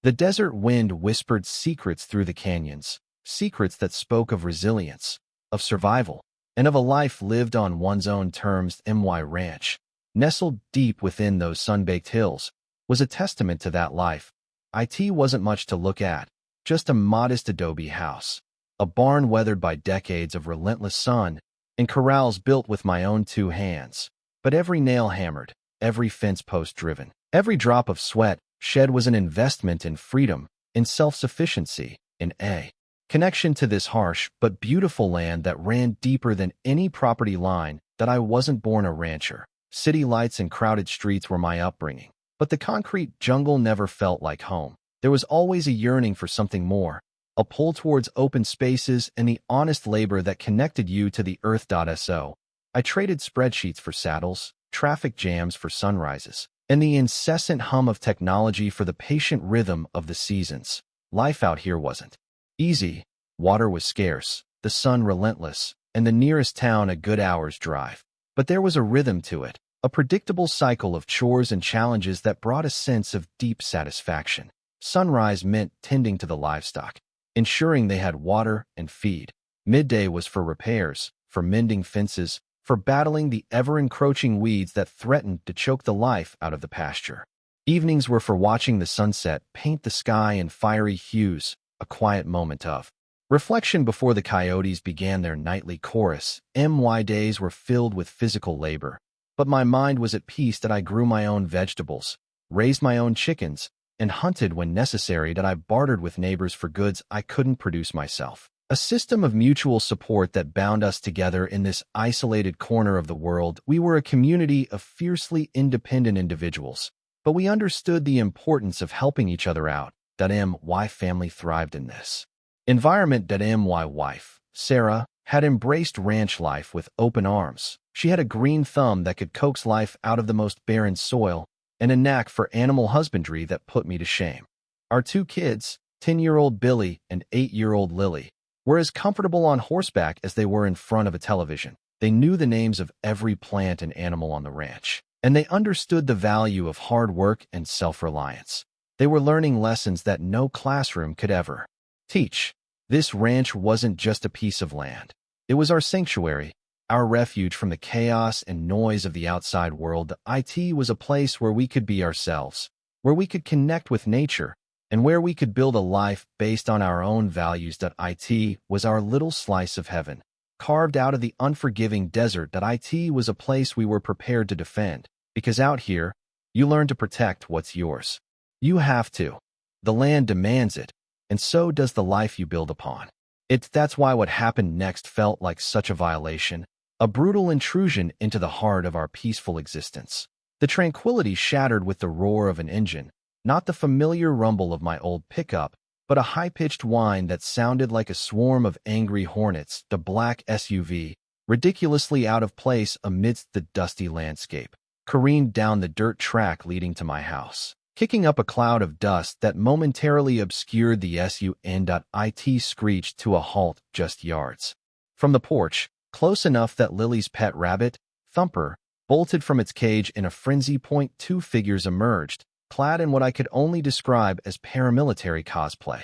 The desert wind whispered secrets through the canyons, secrets that spoke of resilience, of survival, and of a life lived on one's own terms. My ranch, nestled deep within those sun-baked hills, was a testament to that life. It wasn't much to look at, just a modest adobe house, a barn weathered by decades of relentless sun, and corrals built with my own two hands. But every nail hammered, every fence post driven, every drop of sweat shed was an investment in freedom, in self-sufficiency, in a connection to this harsh but beautiful land that ran deeper than any property line. That I wasn't born a rancher. City lights and crowded streets were my upbringing, but the concrete jungle never felt like home. There was always a yearning for something more, a pull towards open spaces and the honest labor that connected you to the earth. So I traded spreadsheets for saddles, traffic jams for sunrises, and the incessant hum of technology for the patient rhythm of the seasons. Life out here wasn't easy. Water was scarce, the sun relentless, and the nearest town a good hour's drive. But there was a rhythm to it, a predictable cycle of chores and challenges that brought a sense of deep satisfaction. Sunrise meant tending to the livestock, ensuring they had water and feed. Midday was for repairs, for mending fences, for battling the ever-encroaching weeds that threatened to choke the life out of the pasture. Evenings were for watching the sunset paint the sky in fiery hues, a quiet moment of reflection before the coyotes began their nightly chorus. My days were filled with physical labor, but my mind was at peace. That I grew my own vegetables, raised my own chickens, and hunted when necessary. That I bartered with neighbors for goods I couldn't produce myself. A system of mutual support that bound us together in this isolated corner of the world. We were a community of fiercely independent individuals, but we understood the importance of helping each other out. My family thrived in this environment. My wife, Sarah, had embraced ranch life with open arms. She had a green thumb that could coax life out of the most barren soil, and a knack for animal husbandry that put me to shame. Our two kids, 10-year-old Billy and 8-year-old Lily, were as comfortable on horseback as they were in front of a television. They knew the names of every plant and animal on the ranch, and they understood the value of hard work and self-reliance. They were learning lessons that no classroom could ever teach. This ranch wasn't just a piece of land. It was our sanctuary, our refuge from the chaos and noise of the outside world. It was a place where we could be ourselves, where we could connect with nature, and where we could build a life based on our own values. It was our little slice of heaven, carved out of the unforgiving desert. It was a place we were prepared to defend, because out here, you learn to protect what's yours. You have to. The land demands it, and so does the life you build upon. That's why what happened next felt like such a violation, a brutal intrusion into the heart of our peaceful existence. The tranquility shattered with the roar of an engine, not the familiar rumble of my old pickup, but a high-pitched whine that sounded like a swarm of angry hornets. The black SUV, ridiculously out of place amidst the dusty landscape, careened down the dirt track leading to my house, kicking up a cloud of dust that momentarily obscured the SUV. It screeched to a halt just yards from the porch, close enough that Lily's pet rabbit, Thumper, bolted from its cage in a frenzy. Two figures emerged, clad in what I could only describe as paramilitary cosplay.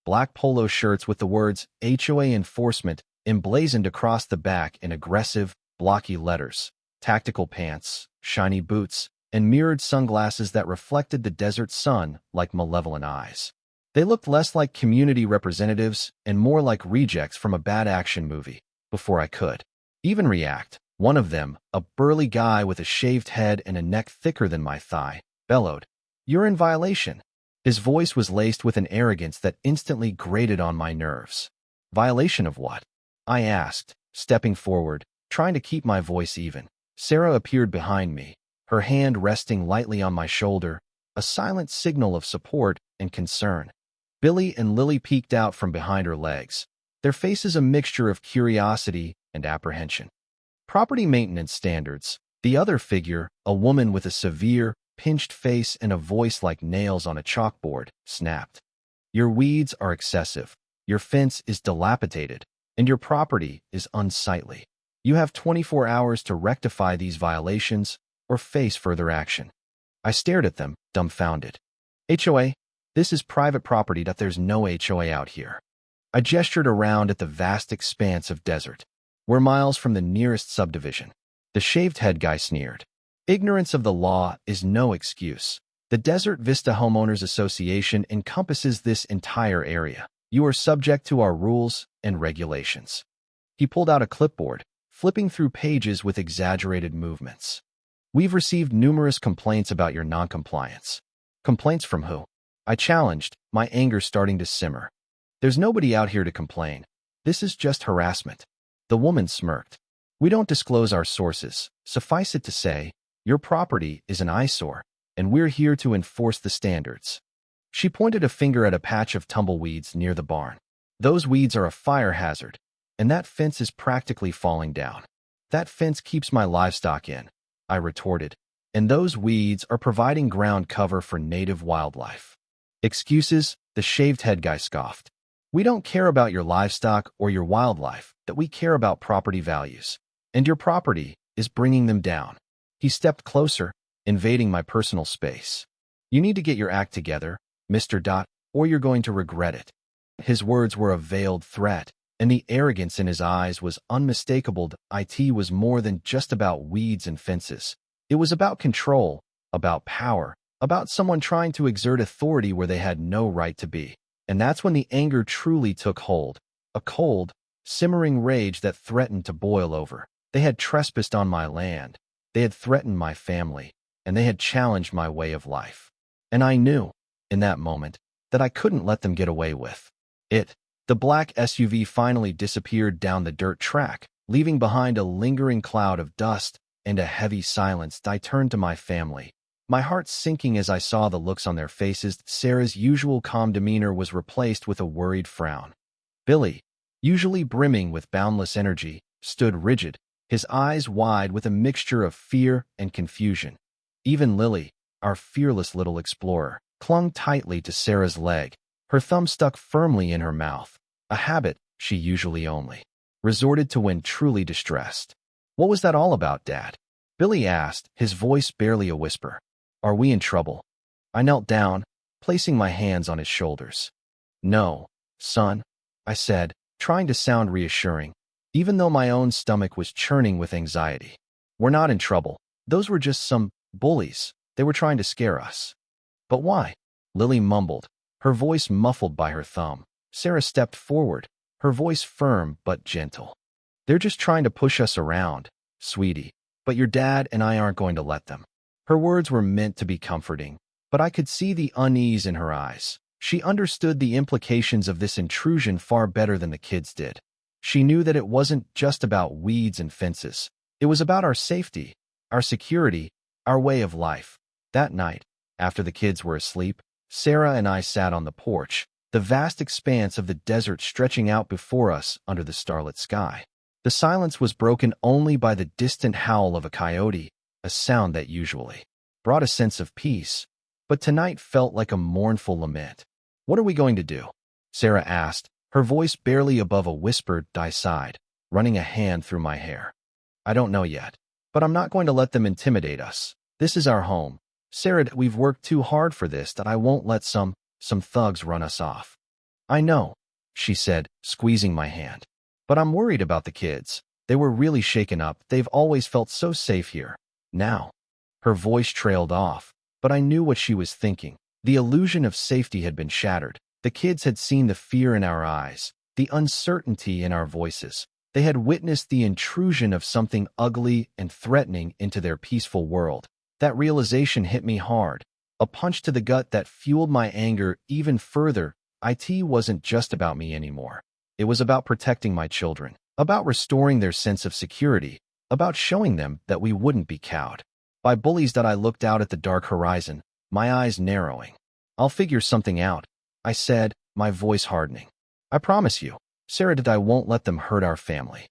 Black polo shirts with the words HOA Enforcement emblazoned across the back in aggressive, blocky letters, tactical pants, shiny boots, and mirrored sunglasses that reflected the desert sun like malevolent eyes. They looked less like community representatives and more like rejects from a bad action movie. Before I could even react, one of them, a burly guy with a shaved head and a neck thicker than my thigh, bellowed, "You're in violation." His voice was laced with an arrogance that instantly grated on my nerves. Violation of what? I asked, stepping forward, trying to keep my voice even. Sarah appeared behind me, her hand resting lightly on my shoulder, a silent signal of support and concern. Billy and Lily peeked out from behind her legs, their faces a mixture of curiosity and apprehension. Property maintenance standards. The other figure, a woman with a severe, pinched face and a voice like nails on a chalkboard, snapped. "Your weeds are excessive, your fence is dilapidated, and your property is unsightly. You have 24 hours to rectify these violations or face further action." I stared at them, dumbfounded. HOA? This is private property that there's no HOA out here. I gestured around at the vast expanse of desert. We're miles from the nearest subdivision. The shaved head guy sneered. Ignorance of the law is no excuse. The Desert Vista Homeowners Association encompasses this entire area. You are subject to our rules and regulations. He pulled out a clipboard, flipping through pages with exaggerated movements. We've received numerous complaints about your noncompliance. Complaints from who? I challenged, my anger starting to simmer. There's nobody out here to complain. This is just harassment. The woman smirked. We don't disclose our sources. Suffice it to say, your property is an eyesore, and we're here to enforce the standards. She pointed a finger at a patch of tumbleweeds near the barn. Those weeds are a fire hazard, and that fence is practically falling down. That fence keeps my livestock in, I retorted, and those weeds are providing ground cover for native wildlife. Excuses, the shaved head guy scoffed. We don't care about your livestock or your wildlife, that we care about property values. And your property is bringing them down. He stepped closer, invading my personal space. You need to get your act together, Mr. Dot, or you're going to regret it. His words were a veiled threat, and the arrogance in his eyes was unmistakable. It was more than just about weeds and fences. It was about control, about power, about someone trying to exert authority where they had no right to be. And that's when the anger truly took hold. A cold, simmering rage that threatened to boil over. They had trespassed on my land. They had threatened my family, and they had challenged my way of life. And I knew, in that moment, that I couldn't let them get away with it. The black SUV finally disappeared down the dirt track, leaving behind a lingering cloud of dust and a heavy silence. I turned to my family, my heart sinking as I saw the looks on their faces. Sarah's usual calm demeanor was replaced with a worried frown. Billy, usually brimming with boundless energy, stood rigid, his eyes wide with a mixture of fear and confusion. Even Lily, our fearless little explorer, clung tightly to Sarah's leg, her thumb stuck firmly in her mouth, a habit she usually only resorted to when truly distressed. What was that all about, Dad? Billy asked, his voice barely a whisper. Are we in trouble? I knelt down, placing my hands on his shoulders. No, son, I said, trying to sound reassuring, even though my own stomach was churning with anxiety. We're not in trouble. Those were just some bullies. They were trying to scare us. But why? Lily mumbled, her voice muffled by her thumb. Sarah stepped forward, her voice firm but gentle. They're just trying to push us around, sweetie, but your dad and I aren't going to let them. Her words were meant to be comforting, but I could see the unease in her eyes. She understood the implications of this intrusion far better than the kids did. She knew that it wasn't just about weeds and fences. It was about our safety, our security, our way of life. That night, after the kids were asleep, Sarah and I sat on the porch, the vast expanse of the desert stretching out before us under the starlit sky. The silence was broken only by the distant howl of a coyote, a sound that usually brought a sense of peace, but tonight felt like a mournful lament. What are we going to do? Sarah asked, her voice barely above a whisper. I sighed, running a hand through my hair. I don't know yet, but I'm not going to let them intimidate us. This is our home. Sarah, we've worked too hard for this that I won't let some thugs run us off. I know, she said, squeezing my hand. But I'm worried about the kids. They were really shaken up. They've always felt so safe here. Now. Her voice trailed off, but I knew what she was thinking. The illusion of safety had been shattered. The kids had seen the fear in our eyes, the uncertainty in our voices. They had witnessed the intrusion of something ugly and threatening into their peaceful world. That realization hit me hard, a punch to the gut that fueled my anger even further. It wasn't just about me anymore. It was about protecting my children, about restoring their sense of security, about showing them that we wouldn't be cowed by bullies. That I looked out at the dark horizon, my eyes narrowing. I'll figure something out, I said, my voice hardening. I promise you, Sarah, that I won't let them hurt our family.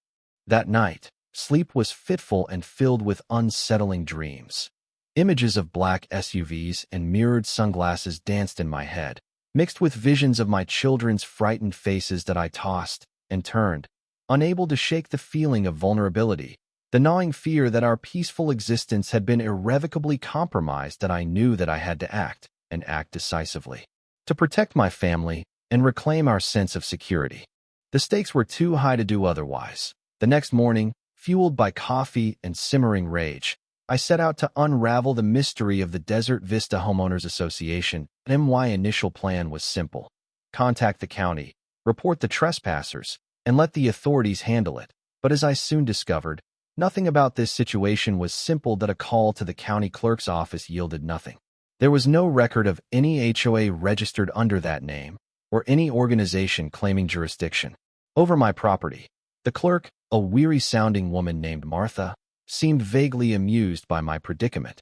That night, sleep was fitful and filled with unsettling dreams. Images of black SUVs and mirrored sunglasses danced in my head, mixed with visions of my children's frightened faces that I tossed and turned, unable to shake the feeling of vulnerability, the gnawing fear that our peaceful existence had been irrevocably compromised. That I knew that I had to act, and act decisively. to protect my family and reclaim our sense of security. The stakes were too high to do otherwise. The next morning, fueled by coffee and simmering rage, I set out to unravel the mystery of the Desert Vista Homeowners Association. My initial plan was simple: contact the county, report the trespassers, and let the authorities handle it. But as I soon discovered, nothing about this situation was simple. That a call to the county clerk's office yielded nothing. There was no record of any HOA registered under that name, or any organization claiming jurisdiction over my property. The clerk, a weary-sounding woman named Martha, seemed vaguely amused by my predicament.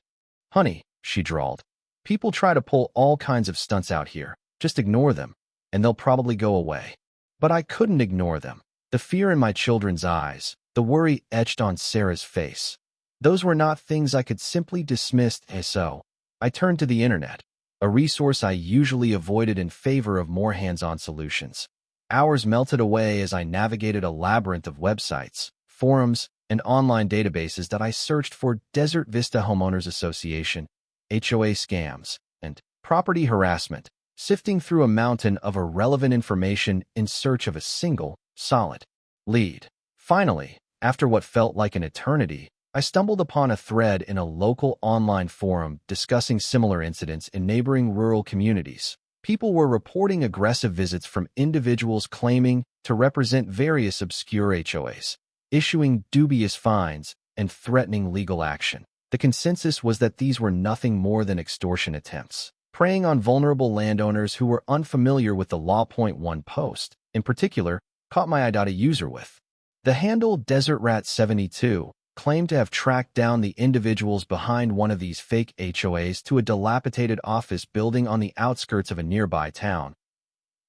"Honey," she drawled, "people try to pull all kinds of stunts out here. Just ignore them, and they'll probably go away." But I couldn't ignore them. The fear in my children's eyes, the worry etched on Sarah's face. Those were not things I could simply dismiss, and so I turned to the internet, a resource I usually avoided in favor of more hands-on solutions. Hours melted away as I navigated a labyrinth of websites, forums, and online databases that I searched for Desert Vista Homeowners Association, HOA scams, and property harassment, sifting through a mountain of irrelevant information in search of a single, solid lead. Finally, after what felt like an eternity, I stumbled upon a thread in a local online forum discussing similar incidents in neighboring rural communities. People were reporting aggressive visits from individuals claiming to represent various obscure HOAs, issuing dubious fines and threatening legal action. The consensus was that these were nothing more than extortion attempts, preying on vulnerable landowners who were unfamiliar with the law. One post, in particular, caught my eye. A user with the handle DesertRat72 claimed to have tracked down the individuals behind one of these fake HOAs to a dilapidated office building on the outskirts of a nearby town.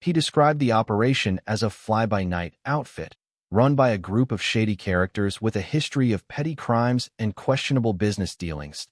He described the operation as a fly-by-night outfit, run by a group of shady characters with a history of petty crimes and questionable business dealings.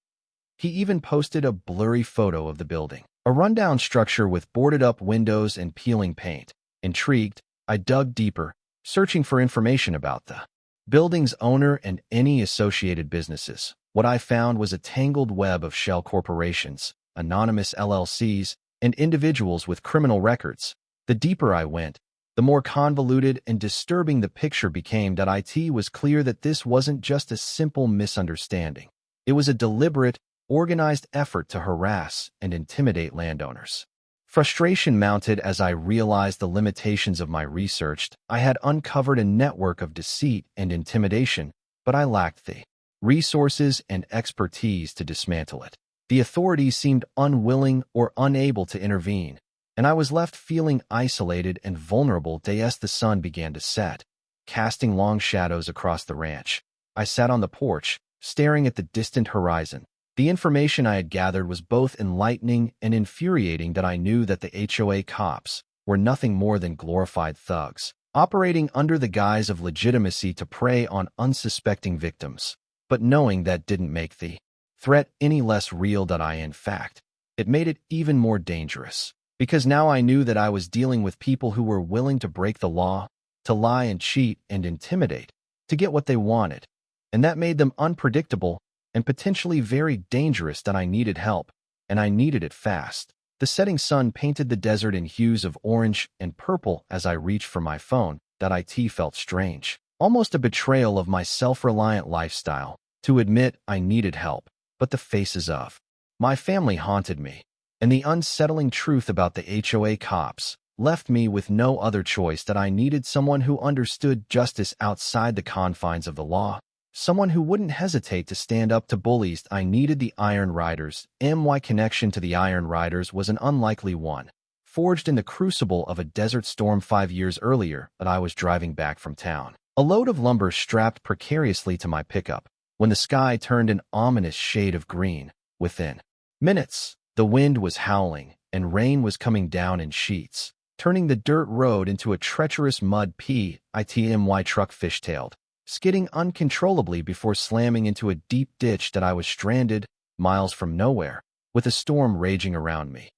He even posted a blurry photo of the building, a rundown structure with boarded-up windows and peeling paint. Intrigued, I dug deeper, searching for information about the building's owner and any associated businesses. What I found was a tangled web of shell corporations, anonymous LLCs, and individuals with criminal records. The deeper I went, the more convoluted and disturbing the picture became. It was clear that this wasn't just a simple misunderstanding. It was a deliberate, organized effort to harass and intimidate landowners. Frustration mounted as I realized the limitations of my research. I had uncovered a network of deceit and intimidation, but I lacked the resources and expertise to dismantle it. The authorities seemed unwilling or unable to intervene, and I was left feeling isolated and vulnerable. As the sun began to set, casting long shadows across the ranch, I sat on the porch, staring at the distant horizon. The information I had gathered was both enlightening and infuriating. I knew that the HOA cops were nothing more than glorified thugs, operating under the guise of legitimacy to prey on unsuspecting victims. But knowing that didn't make the threat any less real. In fact, it made it even more dangerous, because now I knew that I was dealing with people who were willing to break the law, to lie and cheat and intimidate, to get what they wanted. And that made them unpredictable and potentially very dangerous. I needed help, and I needed it fast. The setting sun painted the desert in hues of orange and purple as I reached for my phone. It felt strange, almost a betrayal of my self-reliant lifestyle, to admit I needed help. But the faces of my family haunted me, and the unsettling truth about the HOA cops left me with no other choice. I needed someone who understood justice outside the confines of the law. Someone who wouldn't hesitate to stand up to bullies. I needed the Iron Riders. My connection to the Iron Riders was an unlikely one, forged in the crucible of a desert storm 5 years earlier. But I was driving back from town, a load of lumber strapped precariously to my pickup, when the sky turned an ominous shade of green. Within minutes, the wind was howling, and rain was coming down in sheets, turning the dirt road into a treacherous mud pit. My truck fishtailed, skidding uncontrollably before slamming into a deep ditch. I was stranded, miles from nowhere, with a storm raging around me.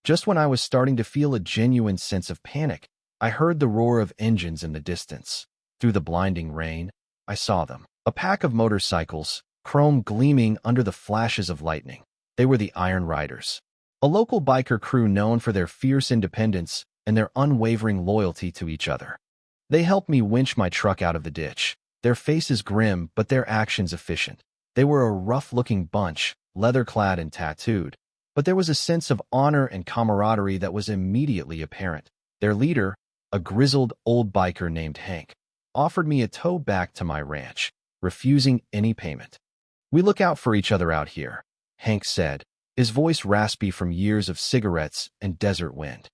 Just when I was starting to feel a genuine sense of panic, I heard the roar of engines in the distance. Through the blinding rain, I saw them. A pack of motorcycles, chrome gleaming under the flashes of lightning. They were the Iron Riders. a local biker crew known for their fierce independence and their unwavering loyalty to each other. They helped me winch my truck out of the ditch, their faces grim but their actions efficient. They were a rough-looking bunch, leather-clad and tattooed, but there was a sense of honor and camaraderie that was immediately apparent. Their leader, a grizzled old biker named Hank, offered me a tow back to my ranch, refusing any payment. "We look out for each other out here," Hank said, his voice raspy from years of cigarettes and desert wind.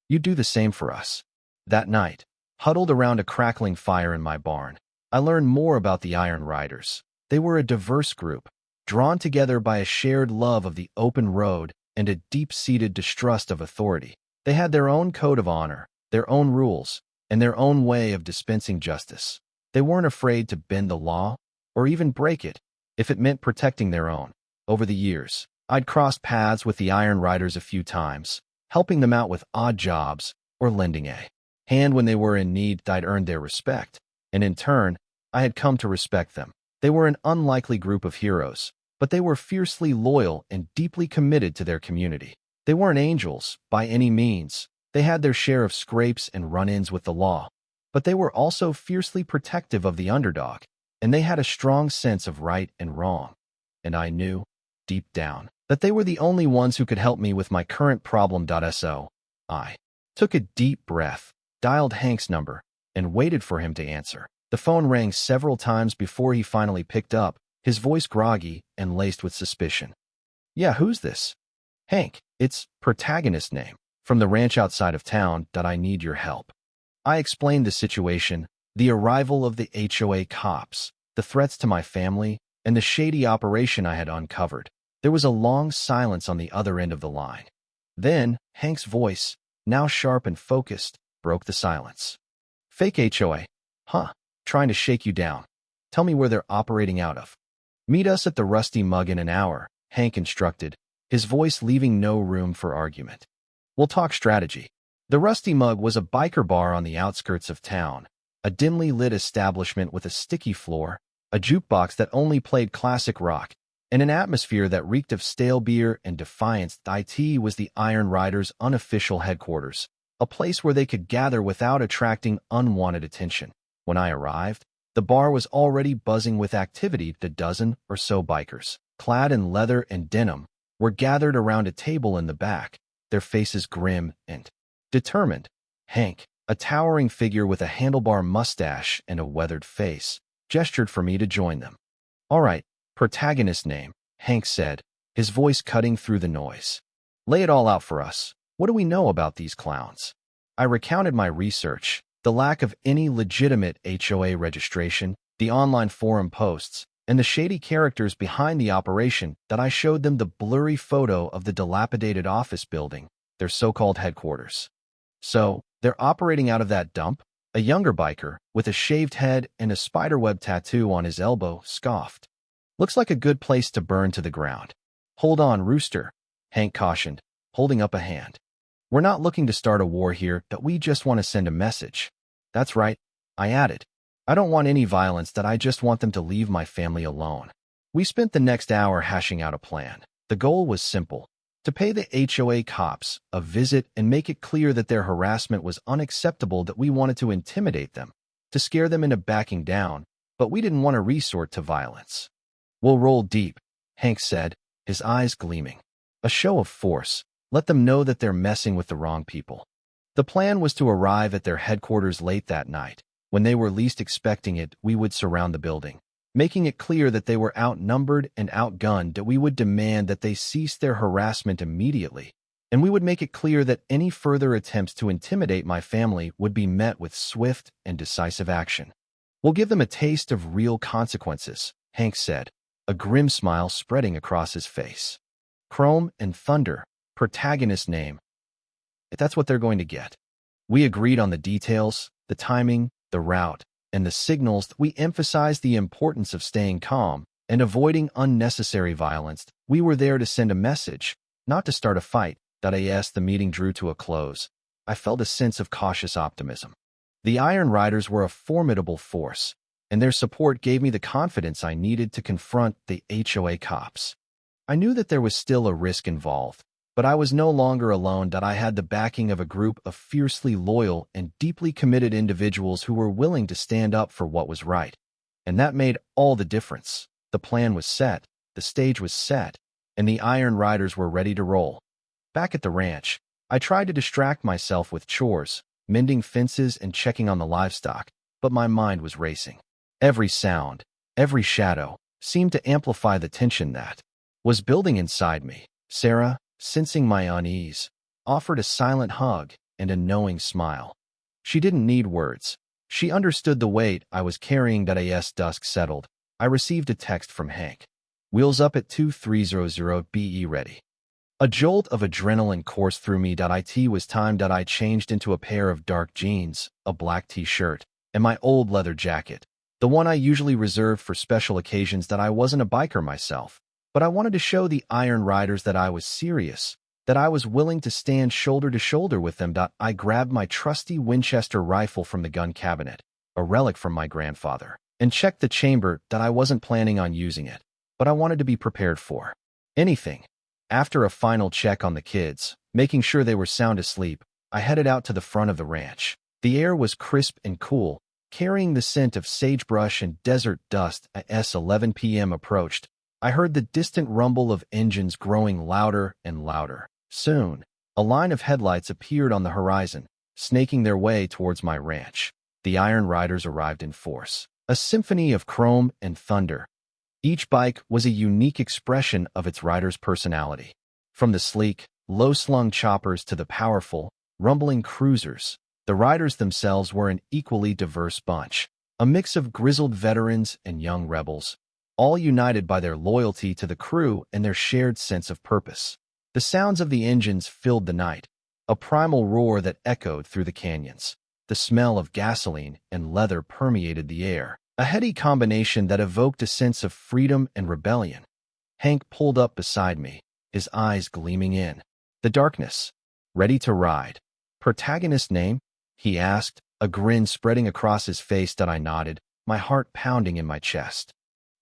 "You do the same for us." That night, huddled around a crackling fire in my barn, I learned more about the Iron Riders. They were a diverse group, drawn together by a shared love of the open road and a deep-seated distrust of authority. They had their own code of honor, their own rules, and their own way of dispensing justice. They weren't afraid to bend the law, or even break it, if it meant protecting their own. Over the years, I'd crossed paths with the Iron Riders a few times, helping them out with odd jobs or lending a hand when they were in need. I'd earned their respect, and in turn, I had come to respect them. They were an unlikely group of heroes, but they were fiercely loyal and deeply committed to their community. They weren't angels, by any means. They had their share of scrapes and run-ins with the law, but they were also fiercely protective of the underdog, and they had a strong sense of right and wrong. And I knew, deep down, that they were the only ones who could help me with my current problem. So I took a deep breath, dialed Hank's number, and waited for him to answer. The phone rang several times before he finally picked up, his voice groggy and laced with suspicion. "Yeah, who's this?" "Hank, it's protagonist name, from the ranch outside of town. I need your help." I explained the situation, the arrival of the HOA cops, the threats to my family, and the shady operation I had uncovered. There was a long silence on the other end of the line. Then, Hank's voice, now sharp and focused, broke the silence. "Fake HOA, huh? Trying to shake you down. Tell me where they're operating out of." "Meet us at the Rusty Mug in an hour," Hank instructed, his voice leaving no room for argument. "We'll talk strategy." The Rusty Mug was a biker bar on the outskirts of town, a dimly lit establishment with a sticky floor, a jukebox that only played classic rock, and an atmosphere that reeked of stale beer and defiance. It was the Iron Riders' unofficial headquarters, a place where they could gather without attracting unwanted attention. When I arrived, the bar was already buzzing with activity. A dozen or so bikers, clad in leather and denim, were gathered around a table in the back, their faces grim and determined. Hank, a towering figure with a handlebar mustache and a weathered face, gestured for me to join them. "All right, protagonist name," Hank said, his voice cutting through the noise. "Lay it all out for us. What do we know about these clowns?" I recounted my research, the lack of any legitimate HOA registration, the online forum posts, and the shady characters behind the operation. That I showed them the blurry photo of the dilapidated office building, their so-called headquarters. "So, they're operating out of that dump?" A younger biker, with a shaved head and a spiderweb tattoo on his elbow, scoffed. "Looks like a good place to burn to the ground." "Hold on, Rooster," Hank cautioned, holding up a hand. "We're not looking to start a war here. We just want to send a message." "That's right," I added. "I don't want any violence. I just want them to leave my family alone." We spent the next hour hashing out a plan. The goal was simple: to pay the HOA cops a visit and make it clear that their harassment was unacceptable, that we wanted to intimidate them, to scare them into backing down, but we didn't want to resort to violence. "We'll roll deep," Hank said, his eyes gleaming. "A show of force. Let them know that they're messing with the wrong people." The plan was to arrive at their headquarters late that night. When they were least expecting it, we would surround the building, making it clear that they were outnumbered and outgunned. That we would demand that they cease their harassment immediately, and we would make it clear that any further attempts to intimidate my family would be met with swift and decisive action. "We'll give them a taste of real consequences," Hank said, a grim smile spreading across his face. "Chrome and thunder, protagonist name. That's what they're going to get." We agreed on the details, the timing, the route, and the signals. We emphasized the importance of staying calm and avoiding unnecessary violence. We were there to send a message, not to start a fight. As the meeting drew to a close, I felt a sense of cautious optimism. The Iron Riders were a formidable force, and their support gave me the confidence I needed to confront the HOA cops. I knew that there was still a risk involved, But I was no longer alone, that I had the backing of a group of fiercely loyal and deeply committed individuals who were willing to stand up for what was right. And that made all the difference. The plan was set, the stage was set, and the Iron Riders were ready to roll. Back at the ranch, I tried to distract myself with chores, mending fences and checking on the livestock, but my mind was racing. Every sound, every shadow, seemed to amplify the tension that was building inside me. Sarah, sensing my unease, offered a silent hug and a knowing smile. She didn't need words. She understood the weight I was carrying. As dusk settled, I received a text from Hank. Wheels up at 2300, be ready. A jolt of adrenaline coursed through me. It was time. I changed into a pair of dark jeans, a black t-shirt, and my old leather jacket, the one I usually reserved for special occasions. I wasn't a biker myself, but I wanted to show the Iron Riders that I was serious, that I was willing to stand shoulder to shoulder with them. I grabbed my trusty Winchester rifle from the gun cabinet, a relic from my grandfather, and checked the chamber. I wasn't planning on using it, but I wanted to be prepared for anything. After a final check on the kids, making sure they were sound asleep, I headed out to the front of the ranch. The air was crisp and cool, carrying the scent of sagebrush and desert dust. As 11 p.m. approached, I heard the distant rumble of engines growing louder and louder. Soon, a line of headlights appeared on the horizon, snaking their way towards my ranch. The Iron Riders arrived in force, a symphony of chrome and thunder. Each bike was a unique expression of its rider's personality. From the sleek, low-slung choppers to the powerful, rumbling cruisers, the riders themselves were an equally diverse bunch, a mix of grizzled veterans and young rebels, all united by their loyalty to the crew and their shared sense of purpose. The sounds of the engines filled the night, a primal roar that echoed through the canyons. The smell of gasoline and leather permeated the air, a heady combination that evoked a sense of freedom and rebellion. Hank pulled up beside me, his eyes gleaming in the darkness. Ready to ride. Protagonist name? He asked, a grin spreading across his face. I nodded, my heart pounding in my chest.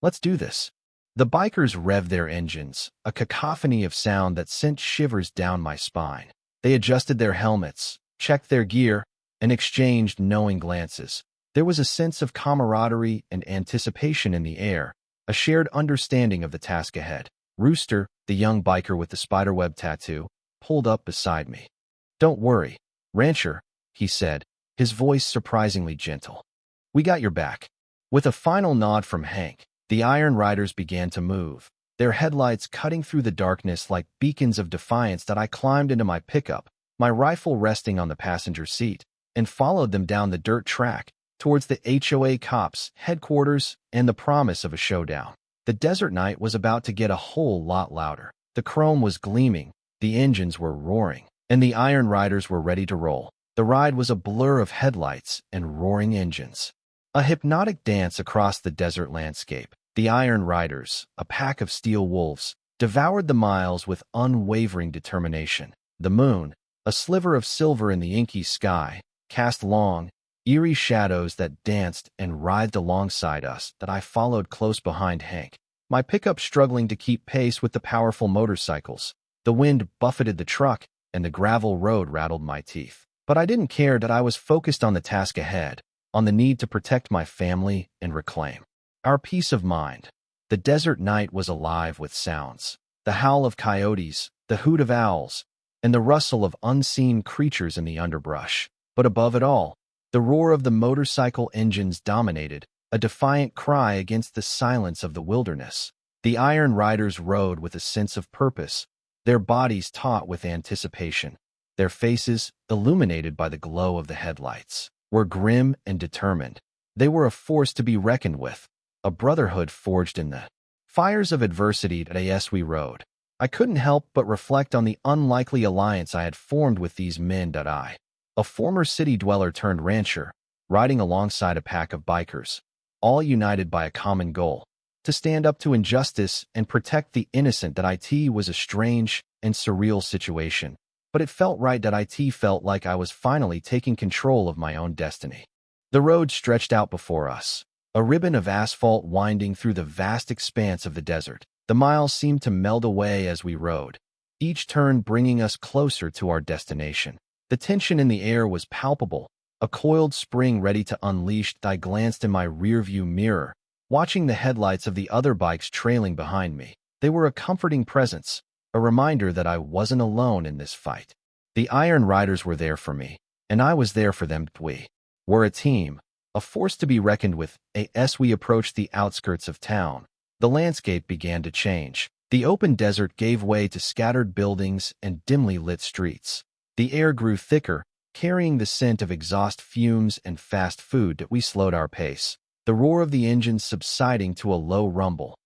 Let's do this. The bikers revved their engines, a cacophony of sound that sent shivers down my spine. They adjusted their helmets, checked their gear, and exchanged knowing glances. There was a sense of camaraderie and anticipation in the air, a shared understanding of the task ahead. Rooster, the young biker with the spiderweb tattoo, pulled up beside me. Don't worry, Rancher, he said, his voice surprisingly gentle. We got your back. With a final nod from Hank, the Iron Riders began to move, their headlights cutting through the darkness like beacons of defiance. I climbed into my pickup, my rifle resting on the passenger seat, and followed them down the dirt track, towards the HOA cops' headquarters and the promise of a showdown. The desert night was about to get a whole lot louder. The chrome was gleaming, the engines were roaring, and the Iron Riders were ready to roll. The ride was a blur of headlights and roaring engines, a hypnotic dance across the desert landscape. The Iron Riders, a pack of steel wolves, devoured the miles with unwavering determination. The moon, a sliver of silver in the inky sky, cast long, eerie shadows that danced and writhed alongside us. I followed close behind Hank, my pickup struggling to keep pace with the powerful motorcycles. The wind buffeted the truck, and the gravel road rattled my teeth. But I didn't care. I was focused on the task ahead, on the need to protect my family and reclaim our peace of mind. The desert night was alive with sounds, the howl of coyotes, the hoot of owls, and the rustle of unseen creatures in the underbrush. But above it all, the roar of the motorcycle engines dominated, a defiant cry against the silence of the wilderness. The Iron Riders rode with a sense of purpose, their bodies taut with anticipation. Their faces, illuminated by the glow of the headlights, were grim and determined. They were a force to be reckoned with, a brotherhood forged in the fires of adversity. As we rode, I couldn't help but reflect on the unlikely alliance I had formed with these men. A former city dweller turned rancher, riding alongside a pack of bikers, all united by a common goal, to stand up to injustice and protect the innocent. It was a strange and surreal situation, but it felt right. It felt like I was finally taking control of my own destiny. The road stretched out before us, a ribbon of asphalt winding through the vast expanse of the desert. The miles seemed to meld away as we rode, each turn bringing us closer to our destination. The tension in the air was palpable, a coiled spring ready to unleash. I glanced in my rearview mirror, watching the headlights of the other bikes trailing behind me. They were a comforting presence, a reminder that I wasn't alone in this fight. The Iron Riders were there for me, and I was there for them. We were a team, a force to be reckoned with. As we approached the outskirts of town, the landscape began to change. The open desert gave way to scattered buildings and dimly lit streets. The air grew thicker, carrying the scent of exhaust fumes and fast food. We slowed our pace, the roar of the engines subsiding to a low rumble.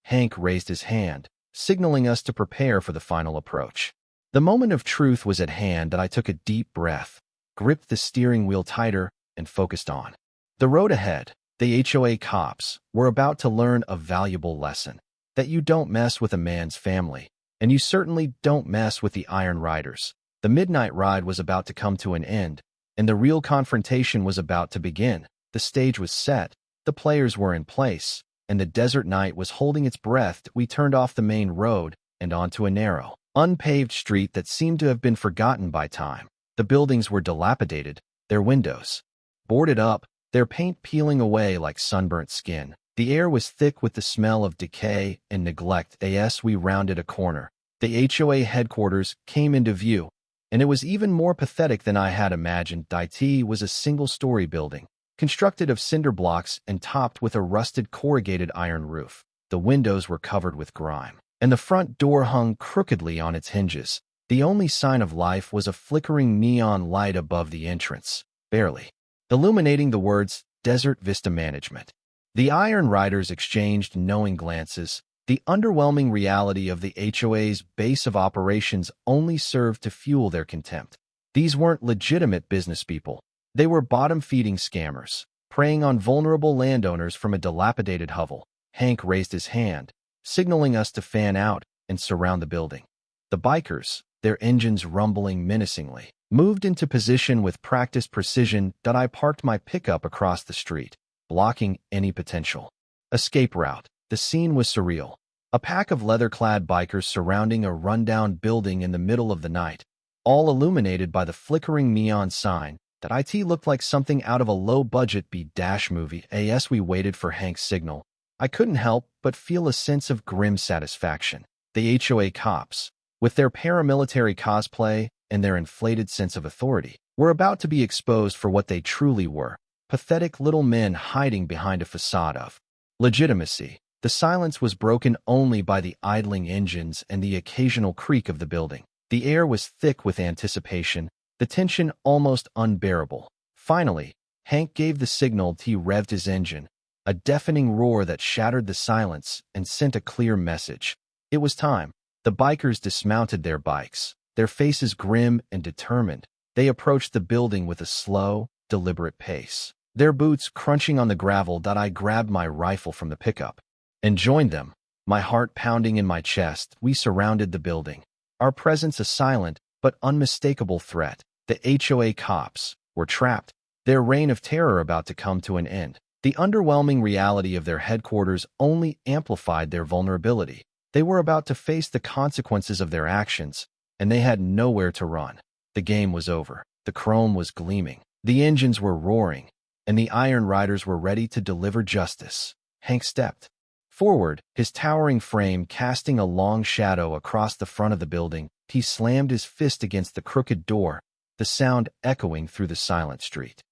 Hank raised his hand, signaling us to prepare for the final approach. The moment of truth was at hand, and I took a deep breath, gripped the steering wheel tighter, and focused on the road ahead. The HOA cops were about to learn a valuable lesson: that you don't mess with a man's family, and you certainly don't mess with the Iron Riders. The midnight ride was about to come to an end, and the real confrontation was about to begin. The stage was set, the players were in place, and the desert night was holding its breath. We turned off the main road and onto a narrow, unpaved street that seemed to have been forgotten by time. The buildings were dilapidated, their windows boarded up, their paint peeling away like sunburnt skin. The air was thick with the smell of decay and neglect. As we rounded a corner, the HOA headquarters came into view, and it was even more pathetic than I had imagined. It was a single-story building, constructed of cinder blocks and topped with a rusted corrugated iron roof. The windows were covered with grime, and the front door hung crookedly on its hinges. The only sign of life was a flickering neon light above the entrance, barely illuminating the words Desert Vista Management. The Iron Riders exchanged knowing glances. The underwhelming reality of the HOA's base of operations only served to fuel their contempt. These weren't legitimate business people. They were bottom-feeding scammers, preying on vulnerable landowners from a dilapidated hovel. Hank raised his hand, signaling us to fan out and surround the building. The bikers, their engines rumbling menacingly, moved into position with practiced precision. I parked my pickup across the street, blocking any potential escape route. The scene was surreal. A pack of leather-clad bikers surrounding a rundown building in the middle of the night, all illuminated by the flickering neon sign. That looked like something out of a low-budget B-movie. As we waited for Hank's signal, I couldn't help but feel a sense of grim satisfaction. The HOA cops, with their paramilitary cosplay and their inflated sense of authority, were about to be exposed for what they truly were: pathetic little men hiding behind a facade of legitimacy. The silence was broken only by the idling engines and the occasional creak of the building. The air was thick with anticipation, the tension almost unbearable. Finally, Hank gave the signal. He revved his engine, a deafening roar that shattered the silence and sent a clear message. It was time. The bikers dismounted their bikes, their faces grim and determined. They approached the building with a slow, deliberate pace, their boots crunching on the gravel. I grabbed my rifle from the pickup and joined them, my heart pounding in my chest. We surrounded the building, our presence a silent but unmistakable threat. The HOA cops were trapped, their reign of terror about to come to an end. The underwhelming reality of their headquarters only amplified their vulnerability. They were about to face the consequences of their actions, and they had nowhere to run. The game was over. The chrome was gleaming. The engines were roaring, and the Iron Riders were ready to deliver justice. Hank stepped forward, his towering frame casting a long shadow across the front of the building. He slammed his fist against the crooked door, the sound echoing through the silent street.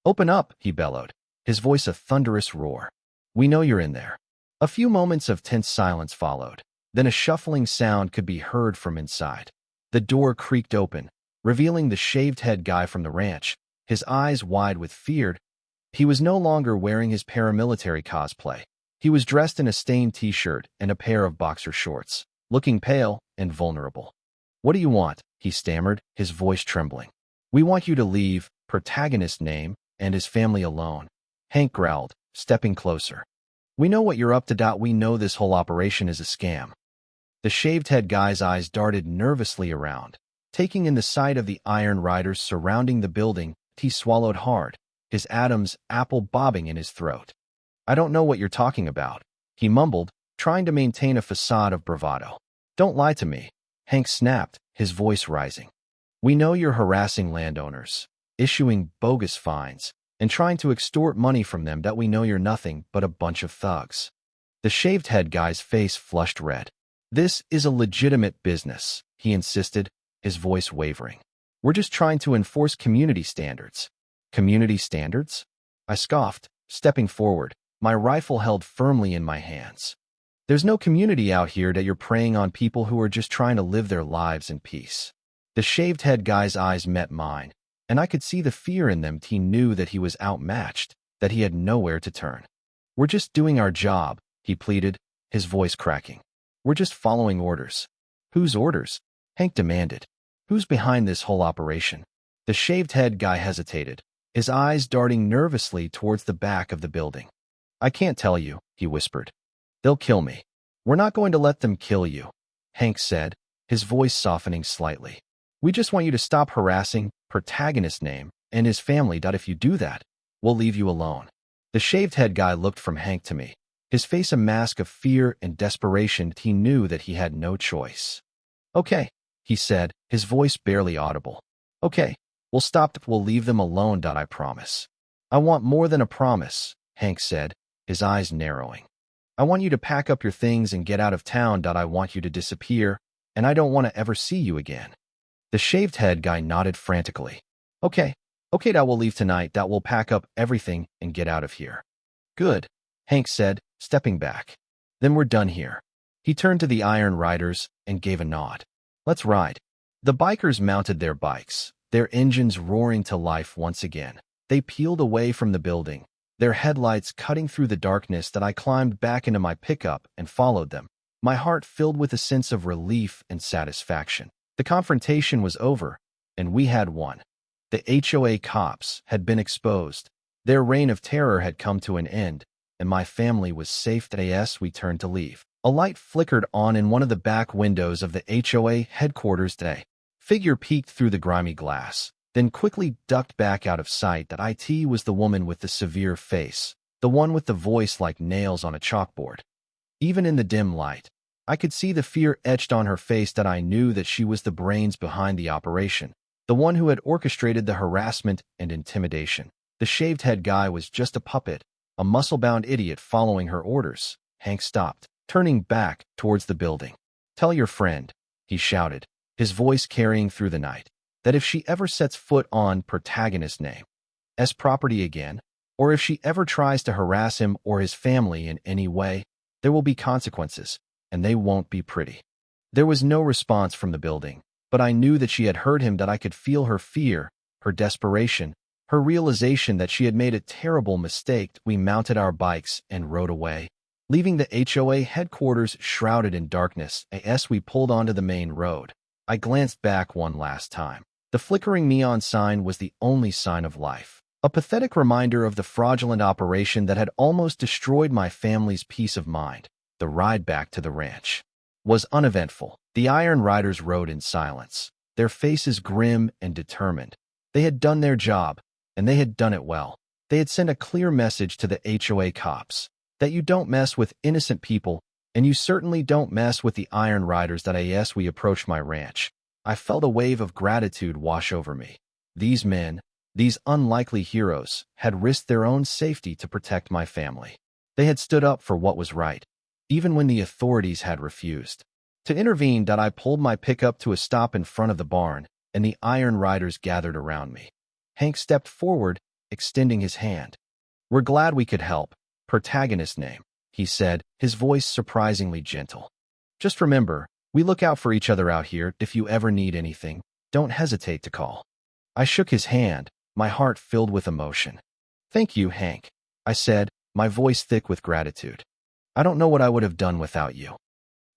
"Open up," he bellowed, his voice a thunderous roar. "We know you're in there." A few moments of tense silence followed. Then a shuffling sound could be heard from inside. The door creaked open, revealing the shaved-head guy from the ranch, his eyes wide with fear. He was no longer wearing his paramilitary cosplay. He was dressed in a stained t-shirt and a pair of boxer shorts, looking pale and vulnerable. "What do you want?" he stammered, his voice trembling. "We want you to leave," protagonist's name, "and his family alone," Hank growled, stepping closer. "We know what you're up to. We know this whole operation is a scam." The shaved-head guy's eyes darted nervously around, taking in the sight of the Iron Riders surrounding the building. He swallowed hard, his Adam's apple bobbing in his throat. "I don't know what you're talking about," he mumbled, trying to maintain a facade of bravado. "Don't lie to me." Hank snapped, his voice rising. We know you're harassing landowners, issuing bogus fines, and trying to extort money from them. That we know you're nothing but a bunch of thugs. The shaved head guy's face flushed red. This is a legitimate business, he insisted, his voice wavering. We're just trying to enforce community standards. Community standards? I scoffed, stepping forward, my rifle held firmly in my hands. There's no community out here that you're preying on people who are just trying to live their lives in peace. The shaved head guy's eyes met mine, and I could see the fear in them. He knew that he was outmatched, that he had nowhere to turn. We're just doing our job, he pleaded, his voice cracking. We're just following orders. Whose orders? Hank demanded. Who's behind this whole operation? The shaved head guy hesitated, his eyes darting nervously towards the back of the building. I can't tell you, he whispered. They'll kill me. We're not going to let them kill you, Hank said, his voice softening slightly. We just want you to stop harassing protagonist's name and his family. If you do that, we'll leave you alone. The shaved head guy looked from Hank to me, his face a mask of fear and desperation. He knew that he had no choice. Okay, he said, his voice barely audible. Okay, we'll stop. We'll leave them alone. I promise. I want more than a promise, Hank said, his eyes narrowing. I want you to pack up your things and get out of town. I want you to disappear, and I don't want to ever see you again. The shaved head guy nodded frantically. Okay, that we'll leave tonight. That we'll pack up everything and get out of here. Good, Hank said, stepping back. Then we're done here. He turned to the Iron Riders and gave a nod. Let's ride. The bikers mounted their bikes, their engines roaring to life once again. They peeled away from the building, their headlights cutting through the darkness. I climbed back into my pickup and followed them, my heart filled with a sense of relief and satisfaction. The confrontation was over, and we had won. The HOA cops had been exposed. Their reign of terror had come to an end, and my family was safe. As we turned to leave, a light flickered on in one of the back windows of the HOA headquarters. A figure peeked through the grimy glass, then quickly ducked back out of sight. It was the woman with the severe face, the one with the voice like nails on a chalkboard. Even in the dim light, I could see the fear etched on her face. I knew that she was the brains behind the operation, the one who had orchestrated the harassment and intimidation. The shaved head guy was just a puppet, a muscle-bound idiot following her orders. Hank stopped, turning back towards the building. Tell your friend, he shouted, his voice carrying through the night, that if she ever sets foot on protagonist's name's property again, or if she ever tries to harass him or his family in any way, there will be consequences, and they won't be pretty. There was no response from the building, but I knew that she had heard him. I could feel her fear, her desperation, her realization that she had made a terrible mistake. We mounted our bikes and rode away, leaving the HOA headquarters shrouded in darkness. As we pulled onto the main road, I glanced back one last time. The flickering neon sign was the only sign of life, a pathetic reminder of the fraudulent operation that had almost destroyed my family's peace of mind. The ride back to the ranch was uneventful. The Iron Riders rode in silence, their faces grim and determined. They had done their job, and they had done it well. They had sent a clear message to the HOA cops that you don't mess with innocent people, and you certainly don't mess with the Iron Riders. As we approached my ranch, I felt a wave of gratitude wash over me. These men, these unlikely heroes, had risked their own safety to protect my family. They had stood up for what was right, even when the authorities had refused to intervene. I pulled my pickup to a stop in front of the barn, and the Iron Riders gathered around me. Hank stepped forward, extending his hand. We're glad we could help, protagonist's name, he said, his voice surprisingly gentle. Just remember, we look out for each other out here. If you ever need anything, don't hesitate to call. I shook his hand, my heart filled with emotion. Thank you, Hank, I said, my voice thick with gratitude. I don't know what I would have done without you.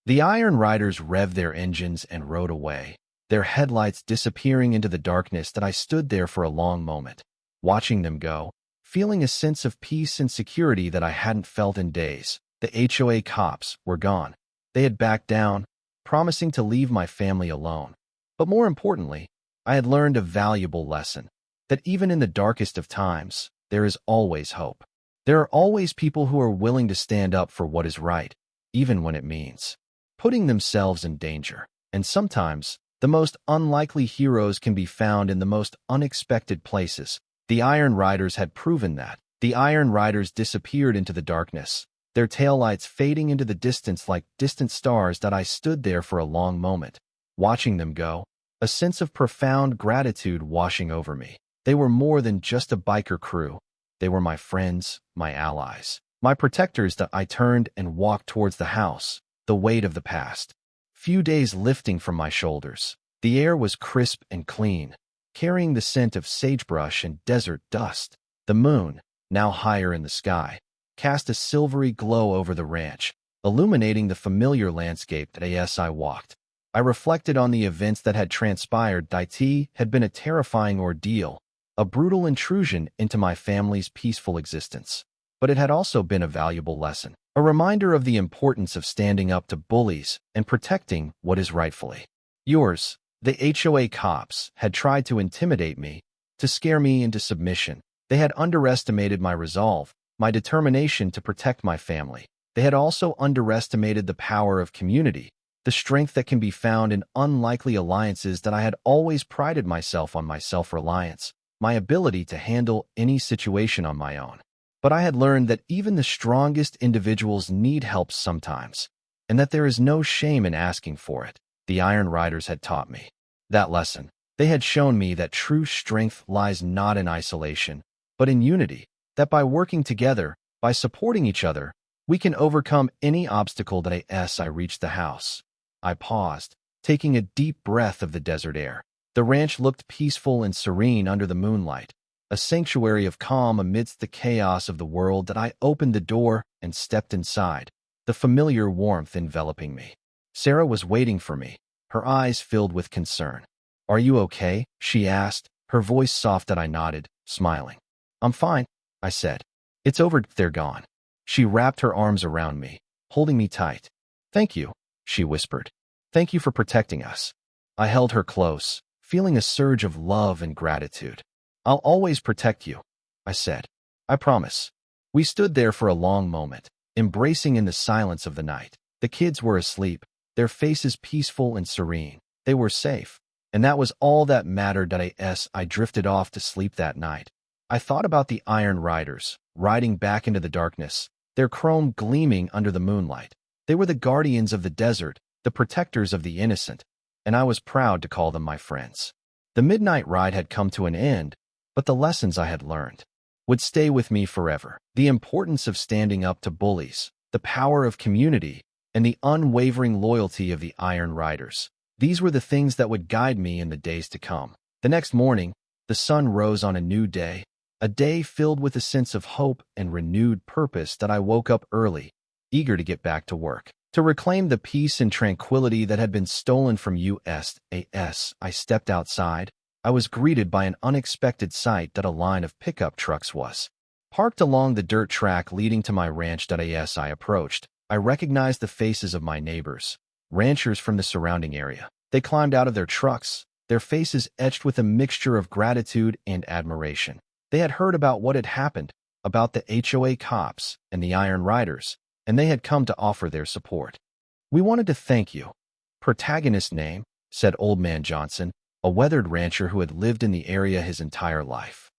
The Iron Riders revved their engines and rode away, their headlights disappearing into the darkness. I stood there for a long moment, watching them go, feeling a sense of peace and security that I hadn't felt in days. The HOA cops were gone. They had backed down, promising to leave my family alone. But more importantly, I had learned a valuable lesson, that even in the darkest of times, there is always hope. There are always people who are willing to stand up for what is right, even when it means putting themselves in danger. And sometimes, the most unlikely heroes can be found in the most unexpected places. The Iron Riders had proven that. The Iron Riders disappeared into the darkness, their taillights fading into the distance like distant stars. That I stood there for a long moment, watching them go, a sense of profound gratitude washing over me. They were more than just a biker crew. They were my friends, my allies, my protectors. That I turned and walked towards the house, the weight of the past few days lifting from my shoulders. The air was crisp and clean, carrying the scent of sagebrush and desert dust. The moon, now higher in the sky, cast a silvery glow over the ranch, illuminating the familiar landscape that as I walked. I reflected on the events that had transpired. It had been a terrifying ordeal, a brutal intrusion into my family's peaceful existence. But it had also been a valuable lesson, a reminder of the importance of standing up to bullies and protecting what is rightfully yours. The HOA cops had tried to intimidate me, to scare me into submission. They had underestimated my resolve, my determination to protect my family. They had also underestimated the power of community, the strength that can be found in unlikely alliances. That I had always prided myself on my self-reliance, my ability to handle any situation on my own. But I had learned that even the strongest individuals need help sometimes, and that there is no shame in asking for it. The Iron Riders had taught me that lesson. They had shown me that true strength lies not in isolation, but in unity, that by working together, by supporting each other, we can overcome any obstacle. That as I reached the house, I paused, taking a deep breath of the desert air. The ranch looked peaceful and serene under the moonlight, a sanctuary of calm amidst the chaos of the world. That I opened the door and stepped inside, the familiar warmth enveloping me. Sarah was waiting for me, her eyes filled with concern. "Are you okay?" she asked, her voice soft. That I nodded, smiling. "I'm fine," I said. "It's over, they're gone." She wrapped her arms around me, holding me tight. "Thank you," she whispered. "Thank you for protecting us." I held her close, feeling a surge of love and gratitude. "I'll always protect you," I said. "I promise." We stood there for a long moment, embracing in the silence of the night. The kids were asleep, their faces peaceful and serene. They were safe, and that was all that mattered. As I drifted off to sleep that night, I thought about the Iron Riders, riding back into the darkness, their chrome gleaming under the moonlight. They were the guardians of the desert, the protectors of the innocent, and I was proud to call them my friends. The midnight ride had come to an end, but the lessons I had learned would stay with me forever. The importance of standing up to bullies, the power of community, and the unwavering loyalty of the Iron Riders. These were the things that would guide me in the days to come. The next morning, the sun rose on a new day, a day filled with a sense of hope and renewed purpose. That I woke up early, eager to get back to work, to reclaim the peace and tranquility that had been stolen from us. As I stepped outside, I was greeted by an unexpected sight. That a line of pickup trucks was parked along the dirt track leading to my ranch. As I approached, I recognized the faces of my neighbors, ranchers from the surrounding area. They climbed out of their trucks, their faces etched with a mixture of gratitude and admiration. They had heard about what had happened, about the HOA cops and the Iron Riders, and they had come to offer their support. "We wanted to thank you." "Protagonist name," said Old Man Johnson, a weathered rancher who had lived in the area his entire life.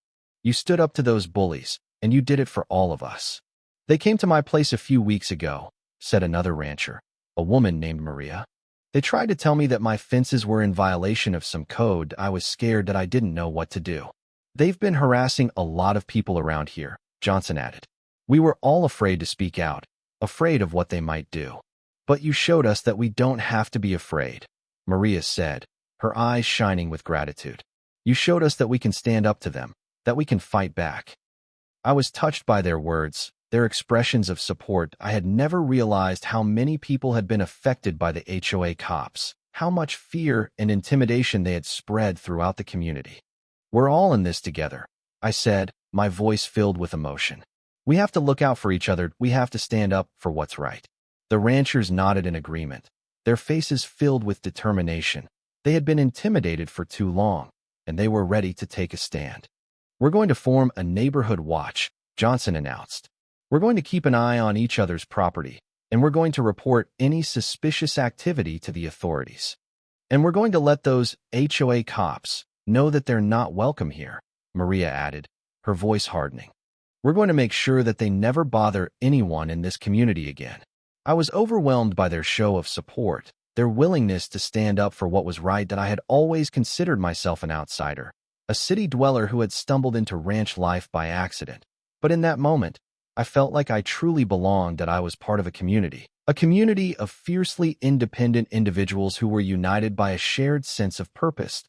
"You stood up to those bullies, and you did it for all of us." "They came to my place a few weeks ago," said another rancher, a woman named Maria. "They tried to tell me that my fences were in violation of some code. I was scared that I didn't know what to do." "They've been harassing a lot of people around here," Johnson added. "We were all afraid to speak out, afraid of what they might do. But you showed us that we don't have to be afraid," Maria said, her eyes shining with gratitude. "You showed us that we can stand up to them, that we can fight back." I was touched by their words, their expressions of support. I had never realized how many people had been affected by the HOA cops, how much fear and intimidation they had spread throughout the community. "We're all in this together," I said, my voice filled with emotion. "We have to look out for each other. We have to stand up for what's right." The ranchers nodded in agreement, their faces filled with determination. They had been intimidated for too long, and they were ready to take a stand. "We're going to form a neighborhood watch," Johnson announced. "We're going to keep an eye on each other's property, and we're going to report any suspicious activity to the authorities." And we're going to let those HOA cops know that they're not welcome here, Maria added, her voice hardening. We're going to make sure that they never bother anyone in this community again. I was overwhelmed by their show of support, their willingness to stand up for what was right, that I had always considered myself an outsider, a city dweller who had stumbled into ranch life by accident. But in that moment, I felt like I truly belonged, that I was part of a community of fiercely independent individuals who were united by a shared sense of purpose.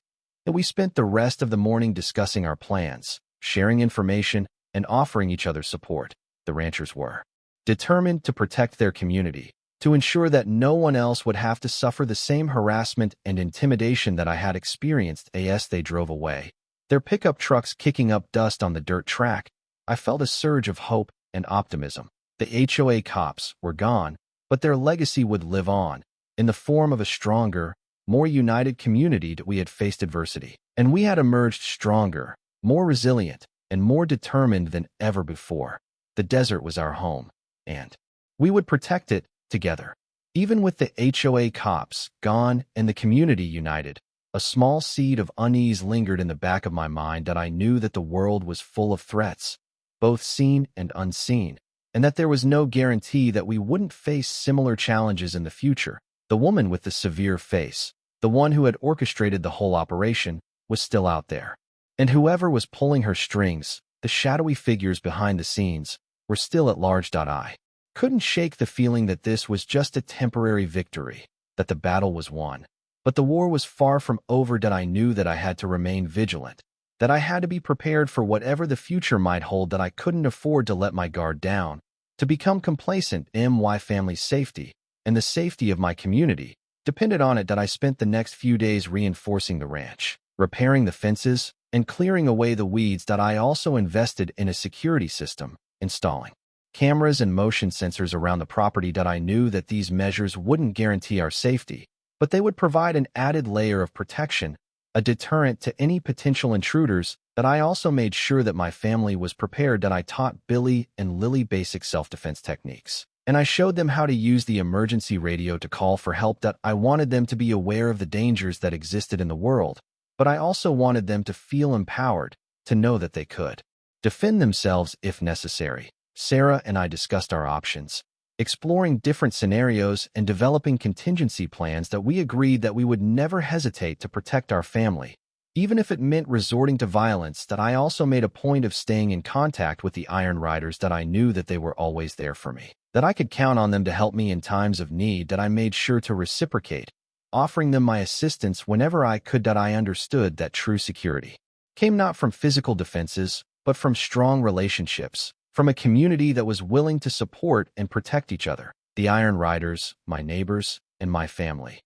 And we spent the rest of the morning discussing our plans, sharing information, and offering each other support. The ranchers were determined to protect their community, to ensure that no one else would have to suffer the same harassment and intimidation that I had experienced. As they drove away, their pickup trucks kicking up dust on the dirt track, I felt a surge of hope and optimism. The HOA cops were gone, but their legacy would live on, in the form of a stronger, more united community that we had faced adversity. And we had emerged stronger, more resilient, and more determined than ever before. The desert was our home, and we would protect it together. Even with the HOA cops gone and the community united, a small seed of unease lingered in the back of my mind, that I knew that the world was full of threats, both seen and unseen, and that there was no guarantee that we wouldn't face similar challenges in the future. The woman with the severe face, the one who had orchestrated the whole operation, was still out there. And whoever was pulling her strings, the shadowy figures behind the scenes, were still at large. I couldn't shake the feeling that this was just a temporary victory, that the battle was won. But the war was far from over. That I knew that I had to remain vigilant, that I had to be prepared for whatever the future might hold, that I couldn't afford to let my guard down, to become complacent. My family's safety, and the safety of my community, depended on it. That I spent the next few days reinforcing the ranch, repairing the fences, and clearing away the weeds. That I also invested in a security system, installing cameras and motion sensors around the property. That I knew that these measures wouldn't guarantee our safety, but they would provide an added layer of protection, a deterrent to any potential intruders. That I also made sure that my family was prepared. That I taught Billy and Lily basic self-defense techniques, and I showed them how to use the emergency radio to call for help. That I wanted them to be aware of the dangers that existed in the world, but I also wanted them to feel empowered, to know that they could defend themselves if necessary. Sarah and I discussed our options, exploring different scenarios and developing contingency plans. That we agreed that we would never hesitate to protect our family, even if it meant resorting to violence. That I also made a point of staying in contact with the Iron Riders. That I knew that they were always there for me, that I could count on them to help me in times of need. That I made sure to reciprocate, offering them my assistance whenever I could. That I understood that true security came not from physical defenses, but from strong relationships, from a community that was willing to support and protect each other. The Iron Riders, my neighbors, and my family.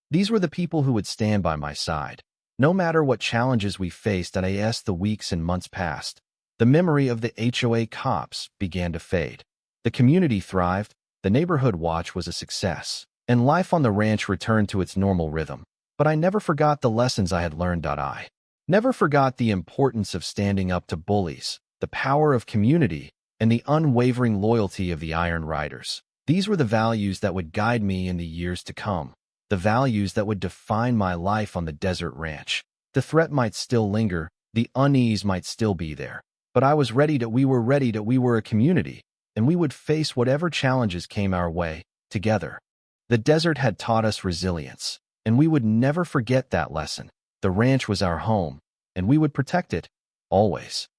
These were the people who would stand by my side, no matter what challenges we faced. And as the weeks and months passed, the memory of the HOA cops began to fade. The community thrived, the neighborhood watch was a success, and life on the ranch returned to its normal rhythm. But I never forgot the lessons I had learned. I never forgot the importance of standing up to bullies, the power of community, and the unwavering loyalty of the Iron Riders. These were the values that would guide me in the years to come, the values that would define my life on the desert ranch. The threat might still linger, the unease might still be there, but I was ready. That we were ready. That we were a community, and we would face whatever challenges came our way, together. The desert had taught us resilience, and we would never forget that lesson. The ranch was our home, and we would protect it, always.